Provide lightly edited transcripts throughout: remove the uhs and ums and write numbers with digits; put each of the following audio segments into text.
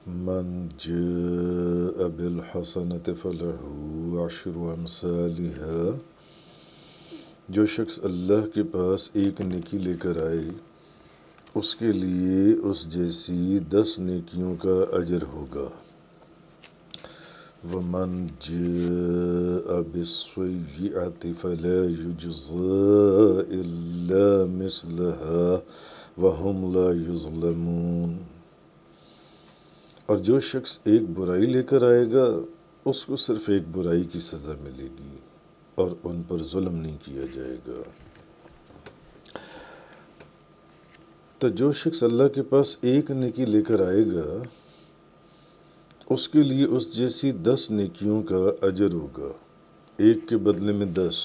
من جاء بالحسنة فله عشر امثالها، جو شخص اللہ کے پاس ایک نیکی لے کر آئے اس کے لیے اس جیسی 10 نیکیوں کا اجر ہوگا۔ ومن جاء بالسیئة فلا یجزى الا مثلها وهم لا یظلمون، اور جو شخص ایک برائی لے کر آئے گا اس کو صرف ایک برائی کی سزا ملے گی اور ان پر ظلم نہیں کیا جائے گا۔ تو جو شخص اللہ کے پاس ایک نیکی لے کر آئے گا اس کے لیے اس جیسی 10 نیکیوں کا اجر ہوگا، ایک کے بدلے میں 10۔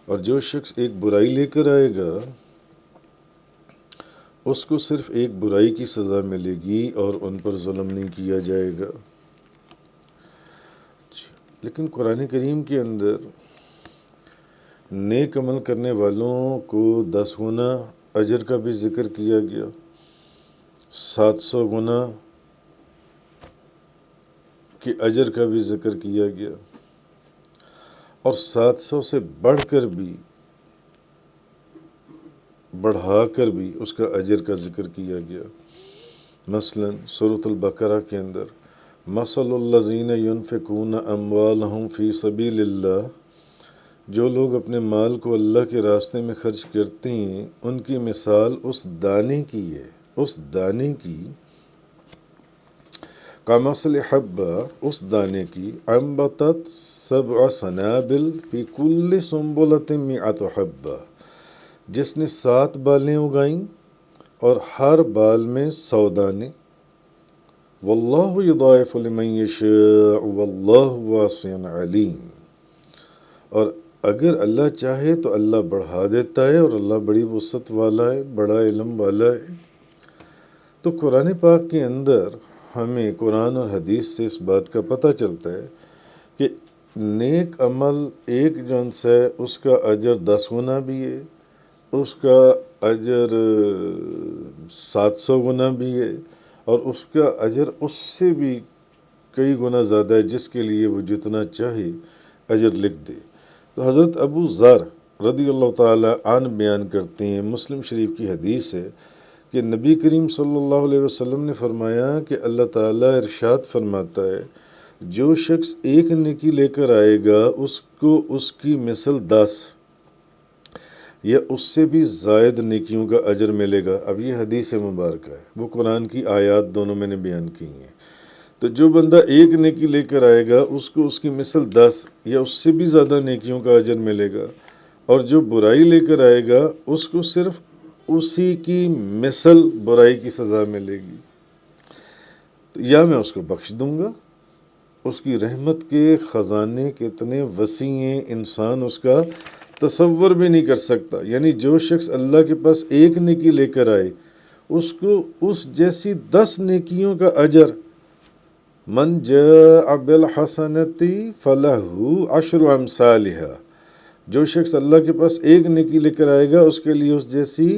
اور جو شخص ایک برائی لے کر آئے گا اس کو صرف ایک برائی کی سزا ملے گی اور ان پر ظلم نہیں کیا جائے گا۔ لیکن قرآن کریم کے اندر نیک عمل کرنے والوں کو 10 گنا اجر کا بھی ذکر کیا گیا، 700 گنا کے اجر کا بھی ذکر کیا گیا، اور 700 سے بڑھ کر بھی بڑھا کر بھی اس کا اجر کا ذکر کیا گیا۔ مثلا سورۃ البقرہ کے اندر مثل الذین ینفقون اموالہم فی سبیل اللہ، جو لوگ اپنے مال کو اللہ کے راستے میں خرچ کرتے ہیں ان کی مثال اس دانے کی ہے، اس دانے کی کمثل حبہ، اس دانے کی انبتت 7 سنابل فی کل سنبلۃ 100 حبہ، جس نے 7 بالیں اگائیں اور ہر بال میں 100 دانے۔ واللہ یضاعف لمن یشاء واللہ واسع علیم، اور اگر اللہ چاہے تو اللہ بڑھا دیتا ہے، اور اللہ بڑی وسعت والا ہے، بڑا علم والا ہے۔ تو قرآن پاک کے اندر ہمیں قرآن اور حدیث سے اس بات کا پتہ چلتا ہے کہ نیک عمل ایک جون سے اس کا اجر 10 گنا بھی ہے، اس کا اجر 700 گنا بھی ہے، اور اس کا اجر اس سے بھی کئی گنا زیادہ ہے، جس کے لیے وہ جتنا چاہے اجر لکھ دے۔ تو حضرت ابو ذر رضی اللہ تعالی عنہ بیان کرتے ہیں، مسلم شریف کی حدیث ہے کہ نبی کریم صلی اللہ علیہ وسلم نے فرمایا کہ اللہ تعالیٰ ارشاد فرماتا ہے، جو شخص ایک نیکی لے کر آئے گا اس کو اس کی مثل 10 یا اس سے بھی زائد نیکیوں کا اجر ملے گا۔ اب یہ حدیث مبارکہ ہے، وہ قرآن کی آیات دونوں میں نے بیان کی ہیں۔ تو جو بندہ ایک نیکی لے کر آئے گا اس کو اس کی مثل 10 یا اس سے بھی زیادہ نیکیوں کا اجر ملے گا، اور جو برائی لے کر آئے گا اس کو صرف اسی کی مثل برائی کی سزا ملے گی۔ تو یا میں اس کو بخش دوں گا، اس کی رحمت کے خزانے کتنے وسیع ہیں، انسان اس کا تصور بھی نہیں کر سکتا۔ یعنی جو شخص اللہ کے پاس ایک نیکی لے کر آئے اس کو اس جیسی 10 نیکیوں کا اجر، من جاء بالحسنۃ فلہ 10 امثالها، جو شخص اللہ کے پاس ایک نیکی لے کر آئے گا اس کے لیے اس جیسی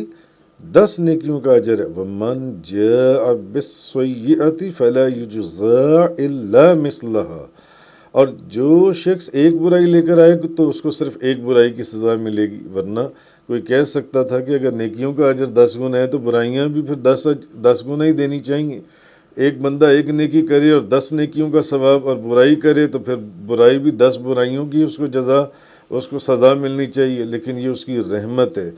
10 نیکیوں کا اجر ہے۔ ومن جاء بالسیئۃ فلا یجزى الا مثلها، اور جو شخص ایک برائی لے کر آئے تو اس کو صرف ایک برائی کی سزا ملے گی، ورنہ کوئی کہہ سکتا تھا کہ اگر نیکیوں کا اجر 10 گنا ہے تو برائیاں بھی پھر 10 گنا ہی دینی چاہیے۔ ایک بندہ ایک نیکی کرے اور 10 نیکیوں کا ثواب، اور برائی کرے تو پھر برائی بھی 10 برائیوں کی اس کو جزا، اس کو سزا ملنی چاہیے۔ لیکن یہ اس کی رحمت ہے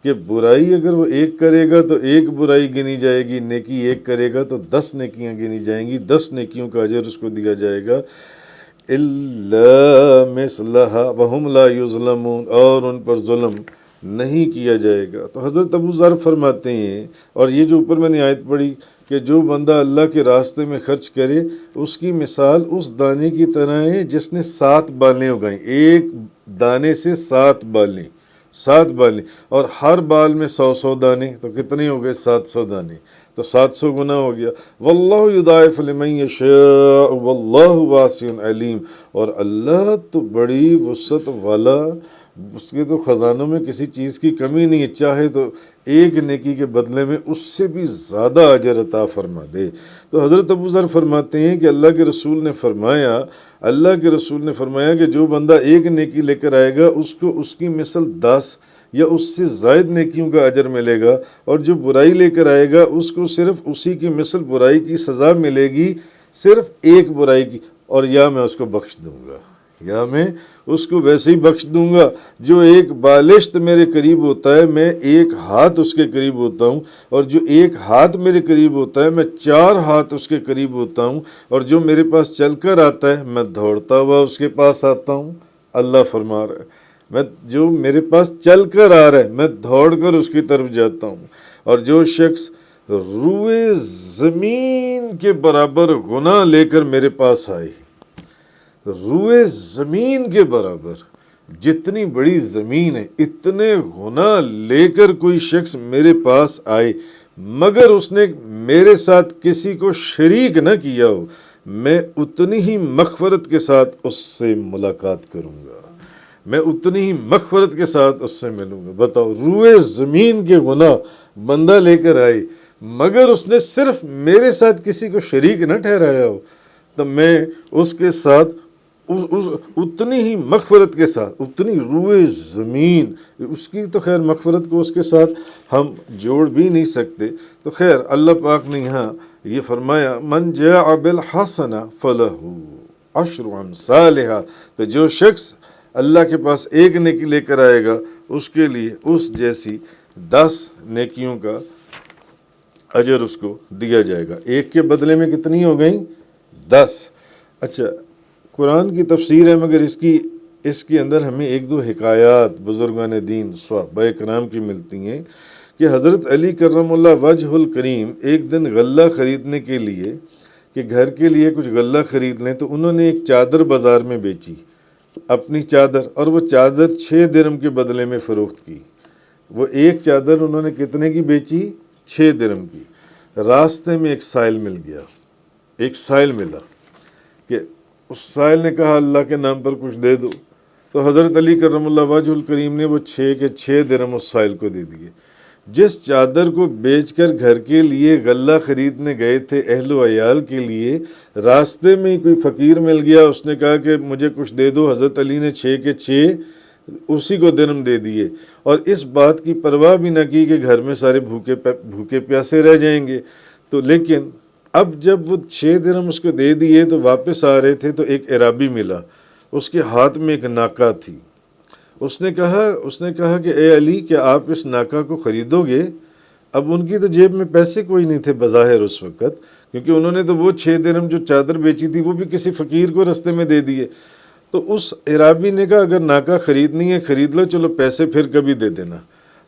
کہ برائی اگر وہ ایک کرے گا تو ایک برائی گنی جائے گی، نیکی ایک کرے گا تو 10 نیکیاں گنی جائیں گی، 10 نیکیوں کا اجر اس کو دیا جائے گا۔ الا مثلها وهم لا یظلمون، اور ان پر ظلم نہیں کیا جائے گا۔ تو حضرت ابو ذر فرماتے ہیں، اور یہ جو اوپر میں نے آیت پڑھی کہ جو بندہ اللہ کے راستے میں خرچ کرے اس کی مثال اس دانے کی طرح ہے جس نے 7 بالیں اگائیں، ایک دانے سے 7 بالیں، 7 بالیں، اور ہر بال میں 100 دانے، تو کتنے ہو گئے؟ 700 دانے، تو 700 گنا ہو گیا۔ واللہ یضاعف لمن یشاء واللہ واسع علیم، اور اللہ تو بڑی وسعت والا اس کے تو خزانوں میں کسی چیز کی کمی نہیں ہے، چاہے تو ایک نیکی کے بدلے میں اس سے بھی زیادہ اجر عطا فرما دے۔ تو حضرت ابو ذر فرماتے ہیں کہ اللہ کے رسول نے فرمایا کہ جو بندہ ایک نیکی لے کر آئے گا اس کو اس کی مثل 10 یا اس سے زائد نیکیوں کا اجر ملے گا، اور جو برائی لے کر آئے گا اس کو صرف اسی کی مثل برائی کی سزا ملے گی، صرف ایک برائی کی، اور یا میں اس کو بخش دوں گا، یا میں اس کو ویسے ہی بخش دوں گا۔ جو ایک بالشت میرے قریب ہوتا ہے میں ایک ہاتھ اس کے قریب ہوتا ہوں، اور جو ایک ہاتھ میرے قریب ہوتا ہے میں 4 ہاتھ اس کے قریب ہوتا ہوں، اور جو میرے پاس چل کر آتا ہے میں دوڑتا ہوا اس کے پاس آتا ہوں۔ اللہ فرما رہا ہے، جو میرے پاس چل کر آ رہا ہے میں دوڑ کر اس کی طرف جاتا ہوں، اور جو شخص روئے زمین کے برابر گناہ لے کر میرے پاس آئے، روئے زمین کے برابر، جتنی بڑی زمین ہے اتنے گناہ لے کر کوئی شخص میرے پاس آئے مگر اس نے میرے ساتھ کسی کو شریک نہ کیا ہو، میں اتنی ہی مغفرت کے ساتھ اس سے ملاقات کروں گا، میں اتنی ہی مغفرت کے ساتھ اس سے ملوں گا۔ بتاؤ، روئے زمین کے گناہ بندہ لے کر آئے مگر اس نے صرف میرے ساتھ کسی کو شریک نہ ٹھہرایا ہو، تو میں اس کے ساتھ اتنی ہی مغفرت کے ساتھ، اتنی روئے زمین، اس کی تو خیر مغفرت کو اس کے ساتھ ہم جوڑ بھی نہیں سکتے۔ تو خیر اللہ پاک نے یہاں یہ فرمایا من جاء بالحسنہ فلہ عشر امثالہا، تو جو شخص اللہ کے پاس ایک نیکی لے کر آئے گا اس کے لیے اس جیسی 10 نیکیوں کا اجر اس کو دیا جائے گا۔ ایک کے بدلے میں کتنی ہو گئیں؟ 10۔ اچھا، قرآن کی تفسیر ہے مگر اس کے اندر ہمیں ایک دو حکایات بزرگان دین صحابہ کرام کی ملتی ہیں کہ حضرت علی کرم اللہ وجہ الکریم ایک دن غلہ خریدنے کے لیے، کہ گھر کے لیے کچھ غلہ خرید لیں، تو انہوں نے ایک چادر بازار میں بیچی، اپنی چادر، اور وہ چادر 6 درہم کے بدلے میں فروخت کی۔ وہ ایک چادر انہوں نے کتنے کی بیچی؟ 6 درہم کی۔ راستے میں ایک سائل مل گیا، ایک سائل ملا کہ اس سائل نے کہا اللہ کے نام پر کچھ دے دو، تو حضرت علی کرم اللہ وجہ الکریم نے وہ 6 درہم اس سائل کو دے دیے۔ جس چادر کو بیچ کر گھر کے لیے غلہ خریدنے گئے تھے اہل و عیال کے لیے، راستے میں ہی کوئی فقیر مل گیا، اس نے کہا کہ مجھے کچھ دے دو، حضرت علی نے 6 اسی کو درہم دے دیے، اور اس بات کی پرواہ بھی نہ کی کہ گھر میں سارے بھوکے پیاسے رہ جائیں گے۔ تو لیکن اب جب وہ 6 درہم اس کو دے دیے تو واپس آ رہے تھے تو ایک عرابی ملا، اس کے ہاتھ میں ایک ناکہ تھی۔ اس نے کہا کہ اے علی کیا آپ اس ناکہ کو خریدو گے؟ اب ان کی تو جیب میں پیسے کوئی نہیں تھے بظاہر اس وقت، کیونکہ انہوں نے تو وہ 6 درہم جو چادر بیچی تھی وہ بھی کسی فقیر کو رستے میں دے دیے۔ تو اس عرابی نے کہا اگر ناکہ خریدنی ہے خرید لو، چلو پیسے پھر کبھی دے دینا۔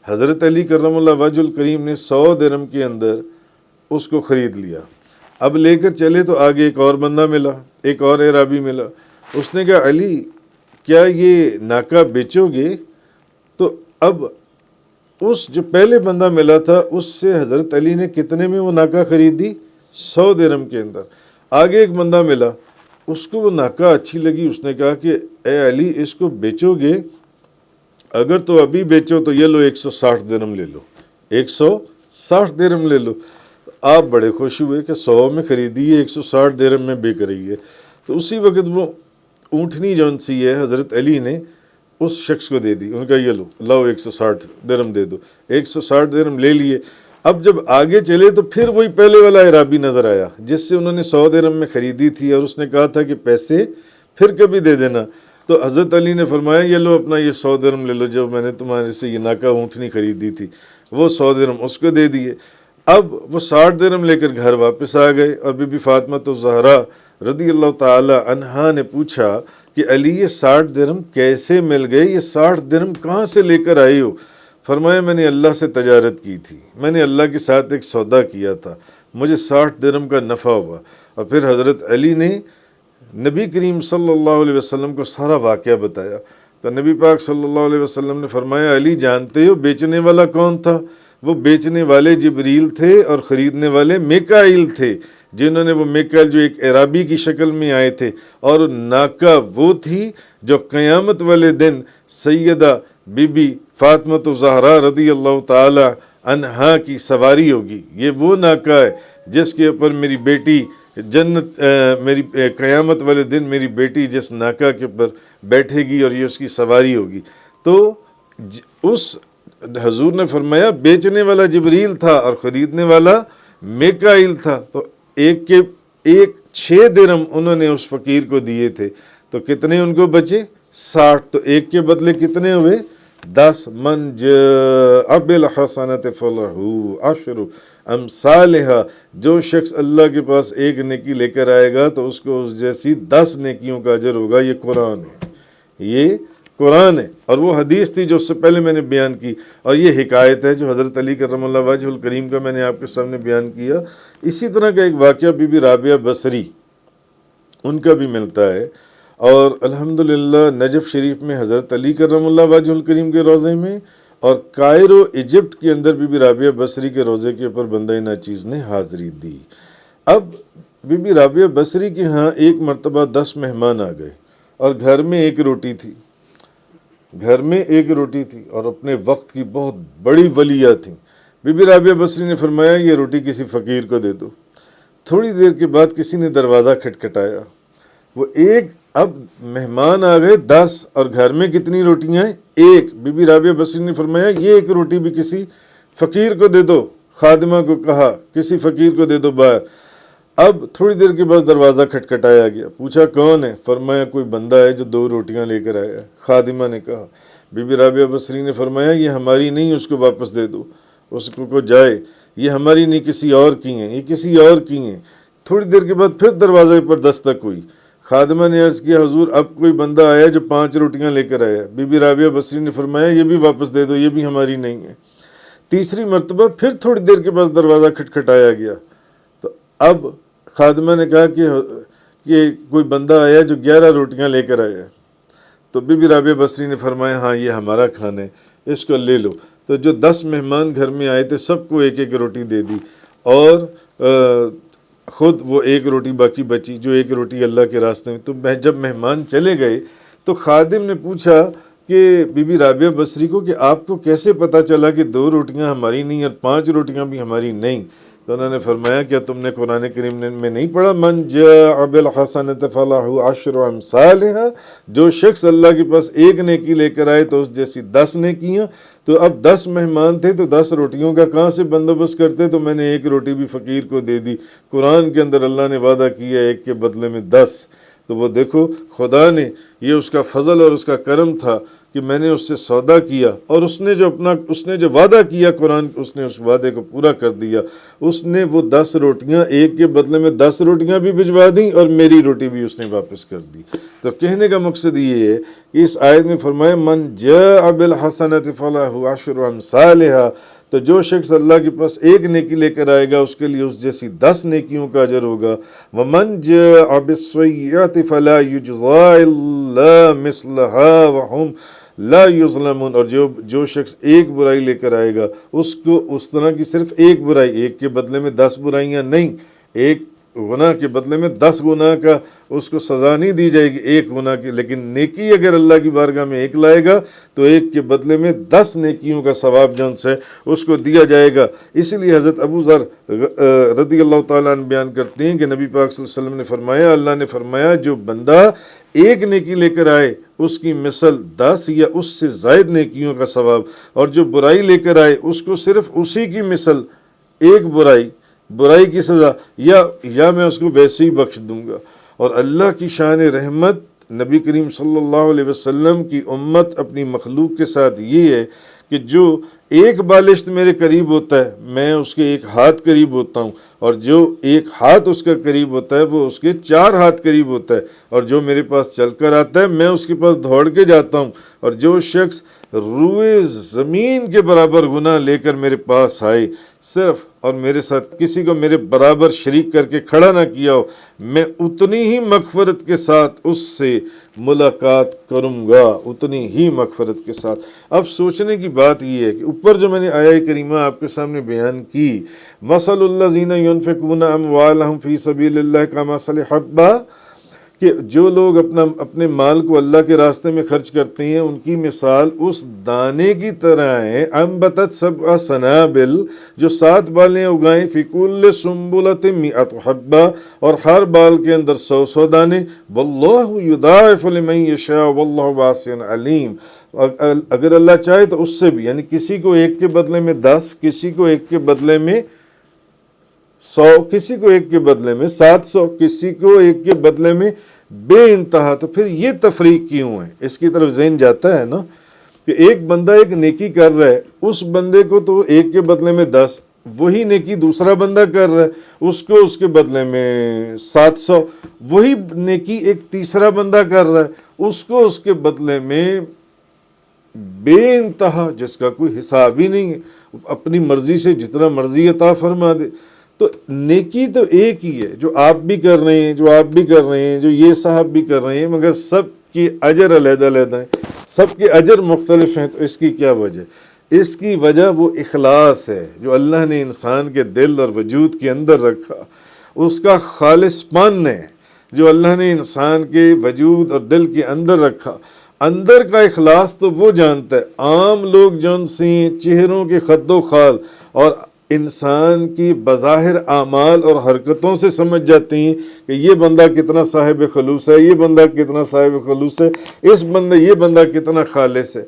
حضرت علی کرم اللہ وجہ الکریم نے 100 درہم کے اندر اس کو خرید لیا۔ اب لے کر چلے تو آگے ایک اور بندہ ملا، ایک اور عرابی ملا، اس نے کہا علی کیا یہ ناکہ بیچو گے؟ تو اب اس جو پہلے بندہ ملا تھا اس سے حضرت علی نے کتنے میں وہ ناکہ خریدی؟ 100 درہم کے اندر۔ آگے ایک بندہ ملا، اس کو وہ ناکہ اچھی لگی، اس نے کہا کہ اے علی اس کو بیچو گے؟ اگر تو ابھی بیچو تو یہ لو 160 درہم لے لو، 160 درہم لے لو۔ آپ بڑے خوش ہوئے کہ 100 میں خریدی ہے، 160 درہم میں بک رہی ہے۔ تو اسی وقت وہ اونٹنی جون سی ہے حضرت علی نے اس شخص کو دے دی، ان کا یہ لو لاؤ 160 درہم دے دو، 160 درہم لے لیے۔ اب جب آگے چلے تو پھر وہی پہلے والا عرابی نظر آیا جس سے انہوں نے 100 درہم میں خریدی تھی، اور اس نے کہا تھا کہ پیسے پھر کبھی دے دینا۔ تو حضرت علی نے فرمایا یہ لو اپنا یہ 100 درہم لے لو، جو میں نے تمہارے سے یہ ناکہ اونٹنی خریدی تھی، وہ 100 درہم اس کو دے دیے۔ اب وہ 60 درہم لے کر گھر واپس آ گئے، اور بی بی فاطمہ الزہرا رضی اللہ تعالی عنہا نے پوچھا کہ علی یہ 60 درہم کیسے مل گئے؟ یہ 60 درہم کہاں سے لے کر آئی ہو؟ فرمایا میں نے اللہ سے تجارت کی تھی، میں نے اللہ کے ساتھ ایک سودا کیا تھا، مجھے 60 درہم کا نفع ہوا۔ اور پھر حضرت علی نے نبی کریم صلی اللہ علیہ وسلم کو سارا واقعہ بتایا، تو نبی پاک صلی اللہ علیہ وسلم نے فرمایا علی جانتے ہو بیچنے والا کون تھا؟ وہ بیچنے والے جبریل تھے اور خریدنے والے میکائیل تھے، جنہوں نے وہ میکائیل جو ایک عرابی کی شکل میں آئے تھے، اور ناکہ وہ تھی جو قیامت والے دن سیدہ بی بی فاطمۃ الزہرا رضی اللہ تعالی عنہا کی سواری ہوگی۔ یہ وہ ناکہ ہے جس کے اوپر میری بیٹی جنت میری قیامت والے دن میری بیٹی جس ناکہ کے اوپر بیٹھے گی اور یہ اس کی سواری ہوگی۔ تو اس حضور نے فرمایا بیچنے والا جبریل تھا اور خریدنے والا میکائیل تھا، تو ایک 6 درہم انہوں نے اس فقیر کو دیے تھے، تو کتنے ان کو بچے؟ 60۔ تو ایک کے بدلے کتنے ہوئے؟ 10۔ من جاء بالحسنۃ فلہ عشر امثالھا، جو شخص اللہ کے پاس ایک نیکی لے کر آئے گا تو اس کو اس جیسی 10 نیکیوں کا اجر ہوگا۔ یہ قرآن ہے، یہ قرآن ہے، اور وہ حدیث تھی جو اس سے پہلے میں نے بیان کی، اور یہ حکایت ہے جو حضرت علی کرم اللہ وجہ الکریم کا میں نے آپ کے سامنے بیان کیا۔ اسی طرح کا ایک واقعہ بی بی رابعہ بصری ان کا بھی ملتا ہے، اور الحمدللہ نجف شریف میں حضرت علی کرم اللہ وجہ الکریم کے روضے میں، اور کائرو ایجپٹ کے اندر بی بی رابعہ بصری کے روضے کے اوپر بندہ ناچیز نے حاضری دی۔ اب بی بی رابعہ بصری کے ہاں ایک مرتبہ 10 مہمان آ گئے، اور گھر میں ایک روٹی تھی، اور اپنے وقت کی بہت بڑی ولیہ تھیں۔ بی بی رابعہ بصری نے فرمایا یہ روٹی کسی فقیر کو دے دو۔ تھوڑی دیر کے بعد کسی نے دروازہ کھٹکھٹایا، وہ اب مہمان آ گئے 10 اور گھر میں کتنی روٹیاں ہیں؟ ایک۔ بی بی رابعہ بصری نے فرمایا یہ ایک روٹی بھی کسی فقیر کو دے دو۔ خادمہ کو کہا کسی فقیر کو دے دو باہر۔ اب تھوڑی دیر کے بعد دروازہ کھٹکھٹایا گیا، پوچھا کون ہے؟ فرمایا کوئی بندہ ہے جو 2 روٹیاں لے کر آیا ہے۔ خادمہ نے کہا، بی بی رابعہ بصری نے فرمایا یہ ہماری نہیں، اس کو واپس دے دو، اس کو جائے، یہ ہماری نہیں کسی اور کی ہیں، یہ کسی اور کی ہیں۔ تھوڑی دیر کے بعد پھر دروازے پر دستک ہوئی، خادمہ نے عرض کیا حضور اب کوئی بندہ آیا جو 5 روٹیاں لے کر آیا۔ بی بی رابعہ بصری نے فرمایا یہ بھی واپس دے دو، یہ بھی ہماری نہیں ہے۔ تیسری مرتبہ پھر تھوڑی دیر کے بعد دروازہ کھٹکھٹایا گیا، تو اب خادمہ نے کہا کہ کوئی بندہ آیا جو 11 روٹیاں لے کر آیا۔ تو بی بی رابعہ بصری نے فرمایا ہاں یہ ہمارا کھانا ہے، اس کو لے لو۔ تو جو 10 مہمان گھر میں آئے تھے سب کو ایک ایک روٹی دے دی، اور خود وہ ایک روٹی باقی بچی، جو ایک روٹی اللہ کے راستے میں۔ تو جب مہمان چلے گئے تو خادم نے پوچھا کہ بی بی رابعہ بصری کو کہ آپ کو کیسے پتہ چلا کہ 2 روٹیاں ہماری نہیں اور 5 روٹیاں بھی ہماری نہیں؟ تو انہوں نے فرمایا کیا تم نے قرآن کریم میں نہیں پڑھا من جاء بالحسنۃ فلہ عشر امثالھا، جو شخص اللہ کے پاس ایک نیکی لے کر آئے تو اس جیسی 10 نیکیاں۔ تو اب 10 مہمان تھے تو 10 روٹیوں کا کہاں سے بندوبست کرتے؟ تو میں نے ایک روٹی بھی فقیر کو دے دی۔ قرآن کے اندر اللہ نے وعدہ کیا ایک کے بدلے میں 10۔ تو وہ دیکھو خدا نے، یہ اس کا فضل اور اس کا کرم تھا کہ میں نے اس سے سودا کیا، اور اس نے جو وعدہ کیا قرآن، اس نے اس وعدے کو پورا کر دیا۔ اس نے وہ 10 روٹیاں ایک کے بدلے میں 10 روٹیاں بھی بھجوا دیں، اور میری روٹی بھی اس نے واپس کر دی۔ تو کہنے کا مقصد یہ ہے کہ اس آیت میں فرمایا من جاء بالحسنۃ فلہ عشر امثالھا، تو جو شخص اللہ کے پاس ایک نیکی لے کر آئے گا اس کے لیے اس جیسی 10 نیکیوں کا اجر ہوگا۔ ومن جاء بالسیئۃ فلا یجزی الا مثلھا وہم لا یظلمون، اور جو شخص ایک برائی لے کر آئے گا اس کو اس طرح کی صرف ایک برائی، ایک کے بدلے میں 10 برائیاں نہیں، ایک گناہ کے بدلے میں 10 گناہ کا اس کو سزا نہیں دی جائے گی ایک گناہ کی، لیکن نیکی اگر اللہ کی بارگاہ میں ایک لائے گا تو ایک کے بدلے میں 10 نیکیوں کا ثواب جو سے اس کو دیا جائے گا۔ اسی لیے حضرت ابو ذر رضی اللہ تعالیٰ عنہ بیان کرتے ہیں کہ نبی پاک صلی اللہ علیہ وسلم نے فرمایا، اللہ نے فرمایا جو بندہ ایک نیکی لے کر آئے اس کی مثل 10 یا اس سے زائد نیکیوں کا ثواب، اور جو برائی لے کر آئے اس کو صرف اسی کی مثل ایک برائی کی سزا، یا میں اس کو ویسے ہی بخش دوں گا۔ اور اللہ کی شان رحمت نبی کریم صلی اللہ علیہ وسلم کی امت اپنی مخلوق کے ساتھ یہ ہے کہ جو ایک بالشت میرے قریب ہوتا ہے میں اس کے ایک ہاتھ قریب ہوتا ہوں، اور جو ایک ہاتھ اس کا قریب ہوتا ہے وہ اس کے 4 ہاتھ قریب ہوتا ہے، اور جو میرے پاس چل کر آتا ہے میں اس کے پاس دوڑ کے جاتا ہوں، اور جو شخص روئے زمین کے برابر گناہ لے کر میرے پاس آئے صرف اور میرے ساتھ کسی کو میرے برابر شریک کر کے کھڑا نہ کیا ہو، میں اتنی ہی مغفرت کے ساتھ اس سے ملاقات کروں گا، اتنی ہی مغفرت کے ساتھ۔ اب سوچنے کی بات یہ ہے کہ اوپر جو میں نے آیہ کریمہ آپ کے سامنے بیان کی، مثل الذین ینفقون اموالہم فی سبیل اللہ کمثل حبۃ، کہ جو لوگ اپنے مال کو اللہ کے راستے میں خرچ کرتے ہیں ان کی مثال اس دانے کی طرح ہے، انبتت سبع سنابل، جو 7 بالیں اگائیں، فی کل سنبلۃ مئۃ حبۃ، اور ہر بال کے اندر 100 دانے، واللہ یضاعف لمن یشاء واللہ واسع علیم۔ اگر اللہ چاہے تو اس سے بھی، یعنی کسی کو ایک کے بدلے میں 10، کسی کو ایک کے بدلے میں 100، کسی کو ایک کے بدلے میں 700، کسی کو ایک کے بدلے میں بے انتہا۔ تو پھر یہ تفریق کیوں ہے؟ اس کی طرف ذہن جاتا ہے نا کہ ایک بندہ ایک نیکی کر رہا ہے، اس بندے کو تو ایک کے بدلے میں 10، وہی نیکی دوسرا بندہ کر رہا ہے، اس کو اس کے بدلے میں 700، وہی نیکی ایک تیسرا بندہ کر رہا ہے، اس کو اس کے بدلے میں بے انتہا، جس کا کوئی حساب ہی نہیں ہے، اپنی مرضی سے جتنا مرضی عطا فرما دے۔ تو نیکی تو ایک ہی ہے، جو آپ بھی کر رہے ہیں، جو آپ بھی کر رہے ہیں، جو یہ صاحب بھی کر رہے ہیں، مگر سب کی اجر علیحدہ علیحدہ ہیں، سب کے اجر مختلف ہیں۔ تو اس کی کیا وجہ؟ اس کی وجہ وہ اخلاص ہے جو اللہ نے انسان کے دل اور وجود کے اندر رکھا، اس کا خالص پن ہے جو اللہ نے انسان کے وجود اور دل کے اندر رکھا۔ اندر کا اخلاص تو وہ جانتا ہے، عام لوگ جن سے چہروں کے خد و خال اور انسان کی بظاہر اعمال اور حرکتوں سے سمجھ جاتے ہیں کہ یہ بندہ کتنا صاحب خلوص ہے، یہ بندہ کتنا صاحب خلوص ہے، یہ بندہ کتنا خالص ہے۔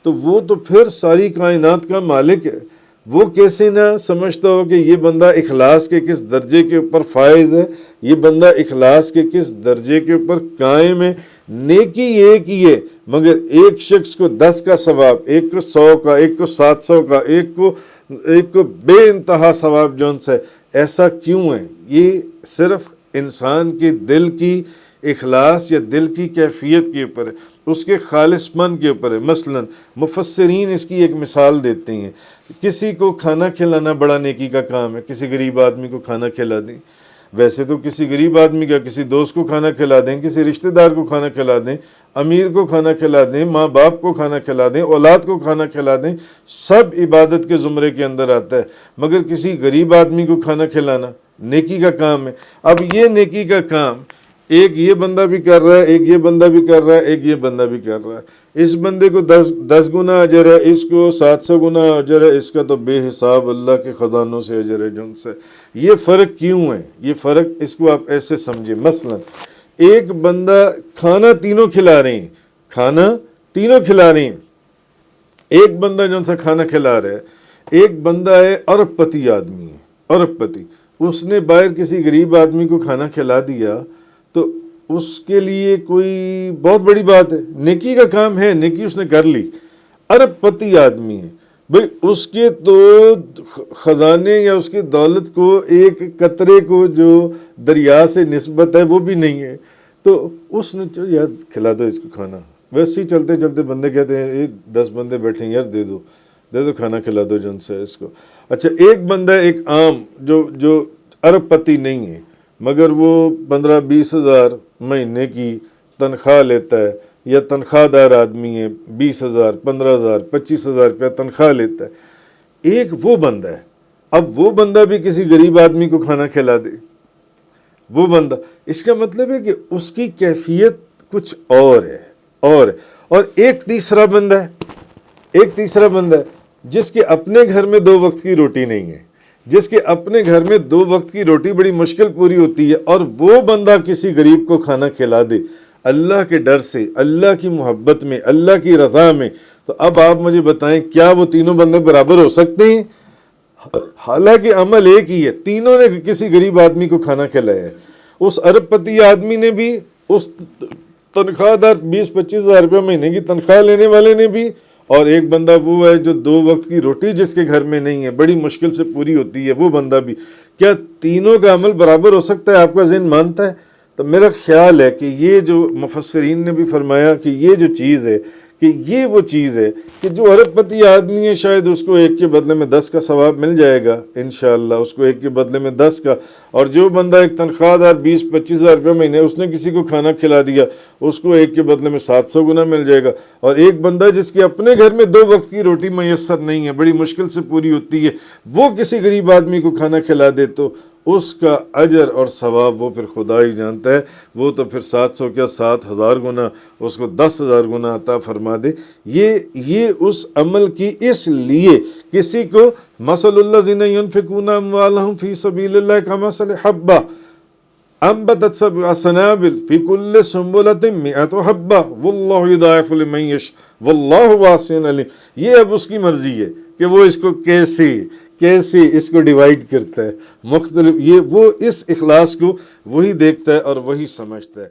تو وہ تو پھر ساری کائنات کا مالک ہے، وہ کیسے نہ سمجھتا ہو کہ یہ بندہ اخلاص کے کس درجے کے اوپر فائز ہے، یہ بندہ اخلاص کے کس درجے کے اوپر قائم ہے۔ نیکی ایک ہی ہے، مگر ایک شخص کو 10 کا ثواب، ایک کو 100 کا، ایک کو 700 کا، ایک کو بے انتہا ثواب جون سے۔ ایسا کیوں ہے؟ یہ صرف انسان کے دل کی اخلاص یا دل کی کیفیت کے اوپر ہے، اس کے خالص من کے اوپر ہے۔ مثلا مفسرین اس کی ایک مثال دیتے ہیں، کسی کو کھانا کھلانا بڑا نیکی کا کام ہے، کسی غریب آدمی کو کھانا کھلا دیں۔ ویسے تو کسی غریب آدمی کا کسی دوست کو کھانا کھلا دیں، کسی رشتہ دار کو کھانا کھلا دیں، امیر کو کھانا کھلا دیں، ماں باپ کو کھانا کھلا دیں، اولاد کو کھانا کھلا دیں، سب عبادت کے زمرے کے اندر آتا ہے۔ مگر کسی غریب آدمی کو کھانا کھلانا نیکی کا کام ہے۔ اب یہ نیکی کا کام ایک یہ بندہ بھی کر رہا ہے، ایک یہ بندہ بھی کر رہا ہے، ایک یہ بندہ بھی کر رہا ہے۔ اس بندے کو 10 گنا اجر ہے، اس کو 700 گنا اجر ہے، اس کا تو بے حساب اللہ کے خزانوں سے اجر ہے جن سے۔ یہ فرق کیوں ہے؟ یہ فرق اس کو آپ ایسے سمجھیں، مثلا ایک بندہ کھانا تینوں کھلا رہے ہیں، کھانا تینوں کھلا رہے ہیں، ایک بندہ جن سے کھانا کھلا رہا ہے، ایک بندہ ہے ارب پتی آدمی ہے، ارب پتی، اس نے باہر کسی غریب آدمی کو کھانا کھلا دیا تو اس کے لیے کوئی بہت بڑی بات ہے، نیکی کا کام ہے، نیکی اس نے کر لی۔ ارب پتی آدمی ہے بھئی، اس کے تو خزانے یا اس کی دولت کو ایک قطرے کو جو دریا سے نسبت ہے وہ بھی نہیں ہے، تو اس نے چلو یار کھلا دو اس کو کھانا۔ ویسے ہی چلتے چلتے بندے کہتے ہیں یہ 10 بندے بیٹھے ہیں یار دے دو کھانا کھلا دو جن سے اس کو۔ اچھا ایک بندہ ایک عام جو ارب پتی نہیں ہے مگر وہ 15-20 ہزار مہینے کی تنخواہ لیتا ہے، یا تنخواہ دار آدمی ہے، 20,000 15,000 25,000 روپیہ تنخواہ لیتا ہے، ایک وہ بندہ ہے۔ اب وہ بندہ بھی کسی غریب آدمی کو کھانا کھلا دے، وہ بندہ، اس کا مطلب ہے کہ اس کی کیفیت کچھ اور ہے۔ اور ایک تیسرا بندہ ہے جس کے اپنے گھر میں 2 وقت کی روٹی نہیں ہے، جس کے اپنے گھر میں 2 وقت کی روٹی بڑی مشکل پوری ہوتی ہے، اور وہ بندہ کسی غریب کو کھانا کھلا دے اللہ کے ڈر سے، اللہ کی محبت میں، اللہ کی رضا میں، تو اب آپ مجھے بتائیں کیا وہ تینوں بندے برابر ہو سکتے ہیں؟ حالانکہ عمل ایک ہی ہے، تینوں نے کسی غریب آدمی کو کھانا کھلایا ہے۔ اس ارب پتی آدمی نے بھی، اس تنخواہ دار 20-25 ہزار روپے مہینے کی تنخواہ لینے والے نے بھی، اور ایک بندہ وہ ہے جو 2 وقت کی روٹی جس کے گھر میں نہیں ہے، بڑی مشکل سے پوری ہوتی ہے، وہ بندہ بھی۔ کیا تینوں کا عمل برابر ہو سکتا ہے؟ آپ کا ذہن مانتا ہے؟ تو میرا خیال ہے کہ یہ جو مفسرین نے بھی فرمایا کہ یہ جو چیز ہے کہ یہ وہ چیز ہے کہ جو ارب پتی آدمی ہے شاید اس کو 1 کے بدلے میں 10 کا ثواب مل جائے گا انشاءاللہ، اس کو 1 کے بدلے میں 10 کا. اور جو بندہ ایک تنخواہ دار 20-25 ہزار روپے مہینے اس نے کسی کو کھانا کھلا دیا، اس کو 1 کے بدلے میں 700 گنا مل جائے گا. اور ایک بندہ جس کے اپنے گھر میں 2 وقت کی روٹی میسر نہیں ہے، بڑی مشکل سے پوری ہوتی ہے، وہ کسی غریب آدمی کو کھانا کھلا دے تو اس کا اجر اور ثواب وہ پھر خدا ہی جانتا ہے، وہ تو پھر 700 کیا 7000 گنا اس کو 10,000 گنا عطا فرما دے. یہ اس عمل کی اس لیے کسی کو مثل الذین ينفقون اموالهم فی سبیل اللہ کمثل حبۃ انبتت 7 سنابل فی کل سنبلۃ 100 حبۃ واللہ یضاعف لمن یشاء واللہ واسع علیم. یہ اب اس کی مرضی ہے کہ وہ اس کو کیسے اس کو ڈیوائیڈ کرتا ہے مختلف، یہ وہ اس اخلاص کو وہی دیکھتا ہے اور وہی سمجھتا ہے.